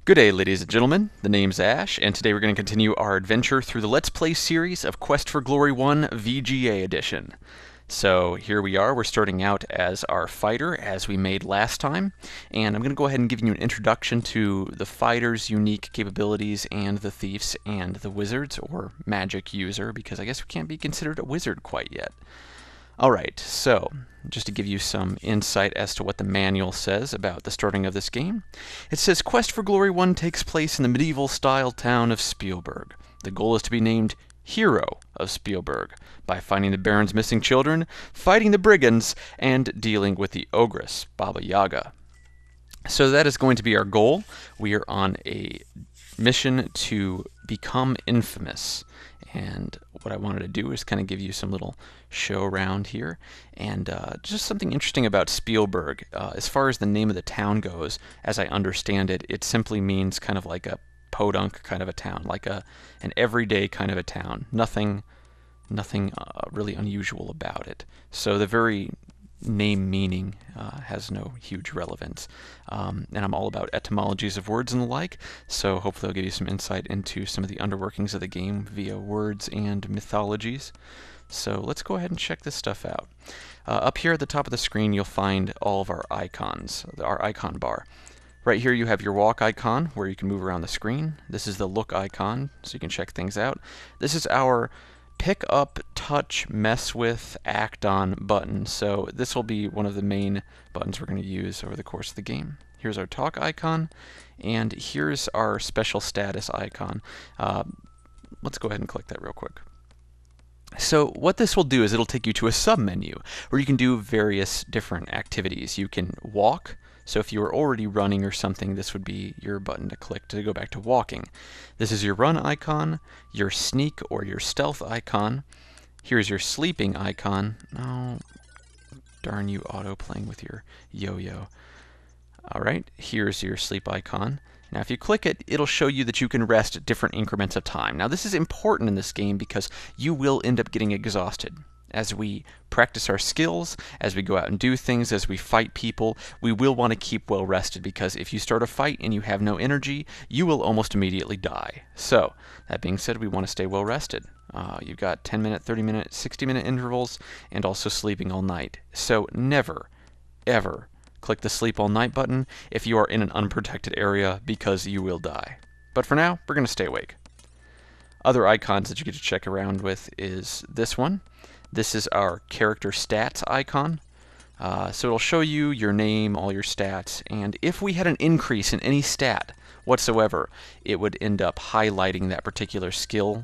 Good day, ladies and gentlemen. The name's Ash, and today we're going to continue our adventure through the Let's Play series of Quest for Glory 1 VGA Edition. So here we are. We're starting out as our fighter, as we made last time, and I'm going to go ahead and give you an introduction to the fighter's unique capabilities and the thief's and the wizard's, or magic user, because I guess we can't be considered a wizard quite yet. Alright, so just to give you some insight as to what the manual says about the starting of this game. It says Quest for Glory 1 takes place in the medieval-style town of Spielberg. The goal is to be named Hero of Spielberg by finding the Baron's missing children, fighting the brigands, and dealing with the ogress, Baba Yaga. So that is going to be our goal. We are on a mission to become infamous. And what I wanted to do is kind of give you some little show around here. And just something interesting about Spielberg. As far as the name of the town goes, as I understand it, it simply means kind of like a podunk kind of a town, like an everyday kind of a town. Nothing really unusual about it. So the very name meaning has no huge relevance. And I'm all about etymologies of words and the like, so hopefully I'll give you some insight into some of the underworkings of the game via words and mythologies. So let's go ahead and check this stuff out. Up here at the top of the screen you'll find all of our icons, our icon bar. Right here you have your walk icon where you can move around the screen. This is the look icon, so you can check things out. This is our pick up, touch, mess with, act on button. So this will be one of the main buttons we're going to use over the course of the game. Here's our talk icon, and here's our special status icon. Let's go ahead and click that real quick. So what this will do is it'll take you to a sub-menu where you can do various different activities. You can walk. So if you were already running or something, this would be your button to click to go back to walking. This is your run icon, your sneak or your stealth icon. Here's your sleeping icon. Oh, darn you, auto playing with your yo-yo. Alright, here's your sleep icon. Now if you click it, it'll show you that you can rest at different increments of time. Now this is important in this game because you will end up getting exhausted. As we practice our skills, as we go out and do things, as we fight people, we will want to keep well rested, because if you start a fight and you have no energy, you will almost immediately die. So, that being said, we want to stay well rested. You've got 10-minute, 30-minute, 60-minute intervals, and also sleeping all night. So never, ever click the sleep all night button if you are in an unprotected area, because you will die. But for now, we're going to stay awake. Other icons that you get to check around with is this one. This is our character stats icon. So it'll show you your name, all your stats, and if we had an increase in any stat whatsoever, it would end up highlighting that particular skill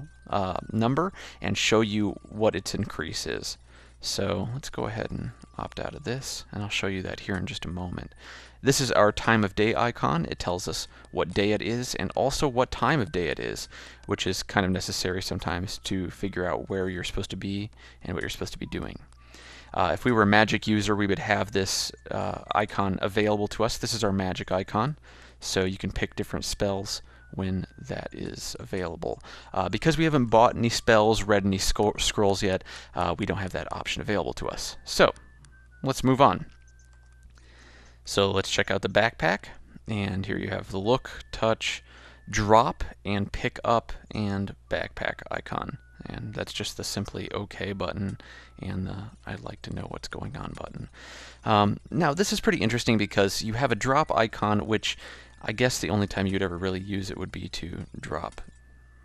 number and show you what its increase is. So let's go ahead and opt out of this, and I'll show you that here in just a moment. This is our time of day icon. It tells us what day it is and also what time of day it is, which is kind of necessary sometimes to figure out where you're supposed to be and what you're supposed to be doing. If we were a magic user, we would have this icon available to us. This is our magic icon, so you can pick different spells when that is available. Because we haven't bought any spells, read any scrolls yet, we don't have that option available to us. So let's move on. So let's check out the backpack, and here you have the look, touch, drop, and pick up, and backpack icon. And that's just the simply OK button and the I'd like to know what's going on button. Now this is pretty interesting because you have a drop icon, which I guess the only time you'd ever really use it would be to drop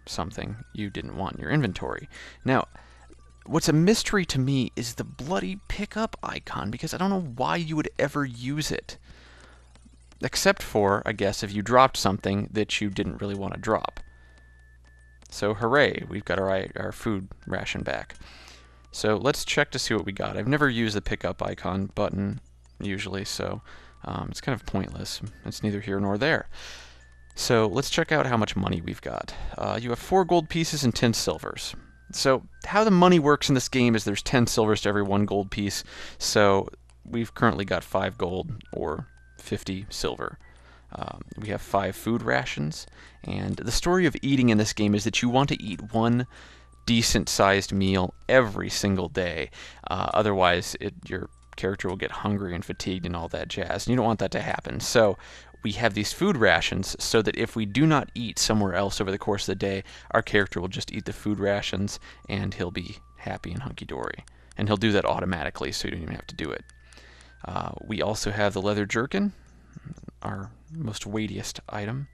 something you didn't want in your inventory. Now, what's a mystery to me is the bloody pickup icon, because I don't know why you would ever use it. Except for, I guess, if you dropped something that you didn't really want to drop. So hooray, we've got our food ration back. So let's check to see what we got. I've never used the pickup icon button usually, so it's kind of pointless. It's neither here nor there. So let's check out how much money we've got. You have 4 gold pieces and 10 silvers. So how the money works in this game is there's 10 silvers to every 1 gold piece. So we've currently got 5 gold or 50 silver. We have 5 food rations, and the story of eating in this game is that you want to eat 1 decent-sized meal every single day. Otherwise, your character will get hungry and fatigued and all that jazz, and you don't want that to happen. So we have these food rations so that if we do not eat somewhere else over the course of the day, our character will just eat the food rations and he'll be happy and hunky-dory. And he'll do that automatically, so you don't even have to do it. We also have the leather jerkin, our most weightiest item.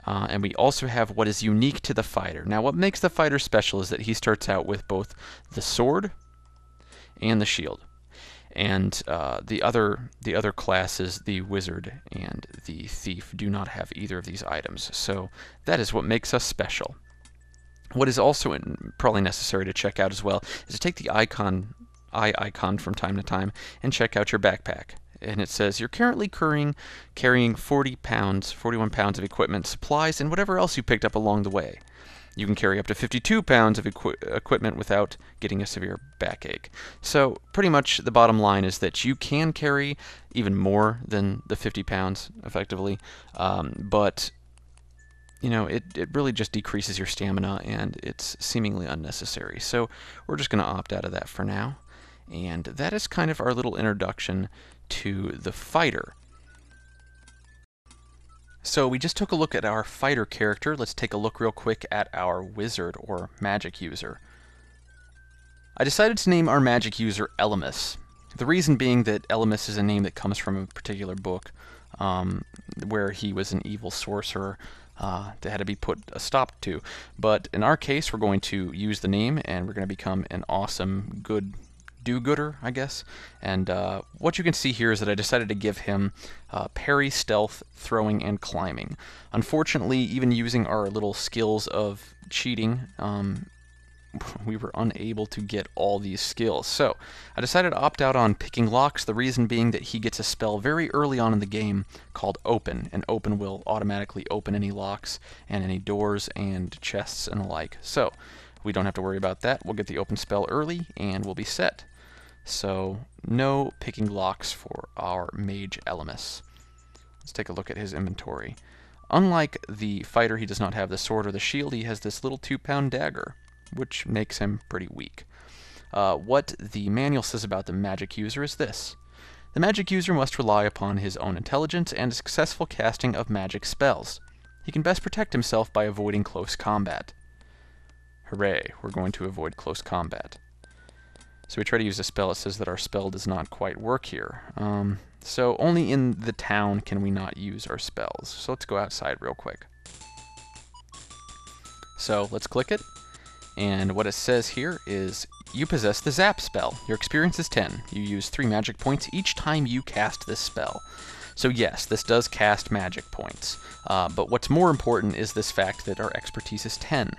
And we also have what is unique to the fighter. Now, what makes the fighter special is that he starts out with both the sword and the shield. And the other classes, the wizard and the thief, do not have either of these items. So that is what makes us special. What is also probably necessary to check out as well is to take the eye icon from time to time and check out your backpack. And it says you're currently carrying 41 pounds of equipment, supplies, and whatever else you picked up along the way. You can carry up to 52 pounds of equipment without getting a severe backache. So pretty much the bottom line is that you can carry even more than the 50 pounds effectively, but you know, it really just decreases your stamina and it's seemingly unnecessary. So we're just going to opt out of that for now. And that is kind of our little introduction to the fighter. So we just took a look at our fighter character. Let's take a look real quick at our wizard or magic user. I decided to name our magic user Elymus. The reason being that Elymus is a name that comes from a particular book where he was an evil sorcerer that had to be put a stop to. But in our case, we're going to use the name and we're going to become an awesome, good do-gooder, I guess. And what you can see here is that I decided to give him parry, stealth, throwing, and climbing. Unfortunately, even using our little skills of cheating, we were unable to get all these skills. So I decided to opt out on picking locks, the reason being that he gets a spell very early on in the game called Open, and Open will automatically open any locks and any doors and chests and the like. So we don't have to worry about that. We'll get the Open spell early and we'll be set. So no picking locks for our mage Elymus. Let's take a look at his inventory. Unlike the fighter, he does not have the sword or the shield. He has this little 2-pound dagger, which makes him pretty weak. What the manual says about the magic user is this. The magic user must rely upon his own intelligence and a successful casting of magic spells. He can best protect himself by avoiding close combat. Hooray, we're going to avoid close combat. So we try to use a spell. It says that our spell does not quite work here. So only in the town can we not use our spells. So let's go outside real quick. So let's click it. And what it says here is, you possess the Zap spell. Your experience is 10. You use 3 magic points each time you cast this spell. So yes, this does cast magic points. But what's more important is this fact that our expertise is 10.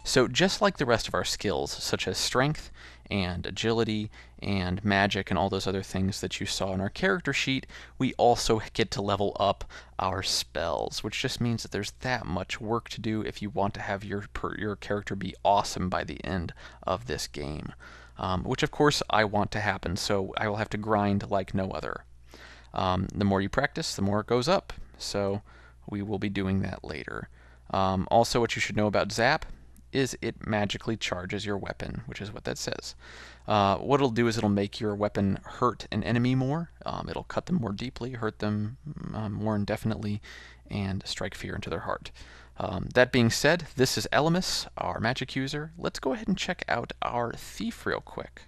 So just like the rest of our skills, such as strength and agility and magic and all those other things that you saw in our character sheet, we also get to level up our spells, which just means that there's that much work to do if you want to have your character be awesome by the end of this game. Which of course I want to happen, so I will have to grind like no other. The more you practice, the more it goes up, so we will be doing that later. Also, what you should know about Zap is it magically charges your weapon, which is what that says. What it'll do is it'll make your weapon hurt an enemy more. It'll cut them more deeply, hurt them more indefinitely, and strike fear into their heart. That being said, this is Elymus, our magic user. Let's go ahead and check out our thief real quick.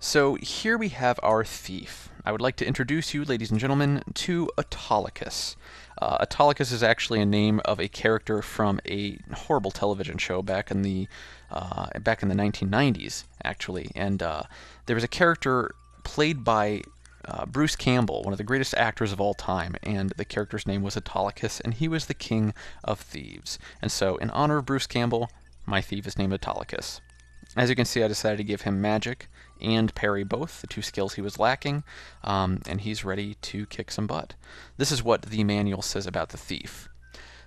So here we have our thief. I would like to introduce you, ladies and gentlemen, to Autolycus. Autolycus is actually a name of a character from a horrible television show back in the 1990s, actually. And there was a character played by Bruce Campbell, one of the greatest actors of all time, and the character's name was Autolycus, and he was the king of thieves. And so, in honor of Bruce Campbell, my thief is named Autolycus. As you can see, I decided to give him magic and parry both, the 2 skills he was lacking, and he's ready to kick some butt. This is what the manual says about the thief.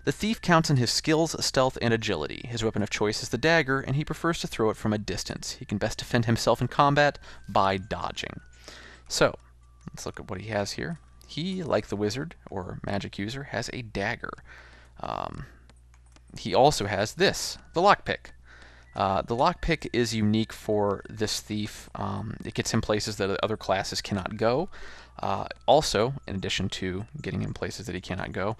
The thief counts in his skills, stealth, and agility. His weapon of choice is the dagger, and he prefers to throw it from a distance. He can best defend himself in combat by dodging. So, let's look at what he has here. He, like the wizard, or magic user, has a dagger. He also has this, the lockpick. The lockpick is unique for this thief. It gets him places that other classes cannot go. Also, in addition to getting in places that he cannot go,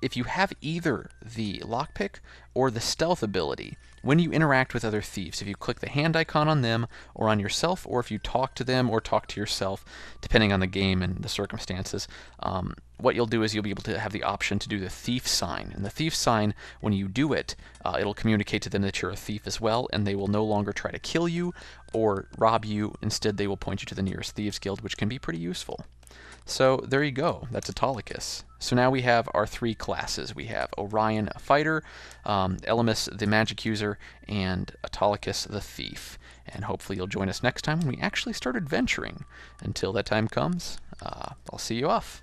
if you have either the lockpick or the stealth ability, when you interact with other thieves, if you click the hand icon on them or on yourself, or if you talk to them or talk to yourself, depending on the game and the circumstances, what you'll do is you'll be able to have the option to do the thief sign. And the thief sign, when you do it, it'll communicate to them that you're a thief as well, and they will no longer try to kill you or rob you. Instead, they will point you to the nearest Thieves Guild, which can be pretty useful. So there you go, that's Autolycus. So now we have our three classes. We have Orion, a fighter, Elymus the Magic User, and Autolycus the Thief. And hopefully you'll join us next time when we actually start adventuring. Until that time comes, I'll see you off.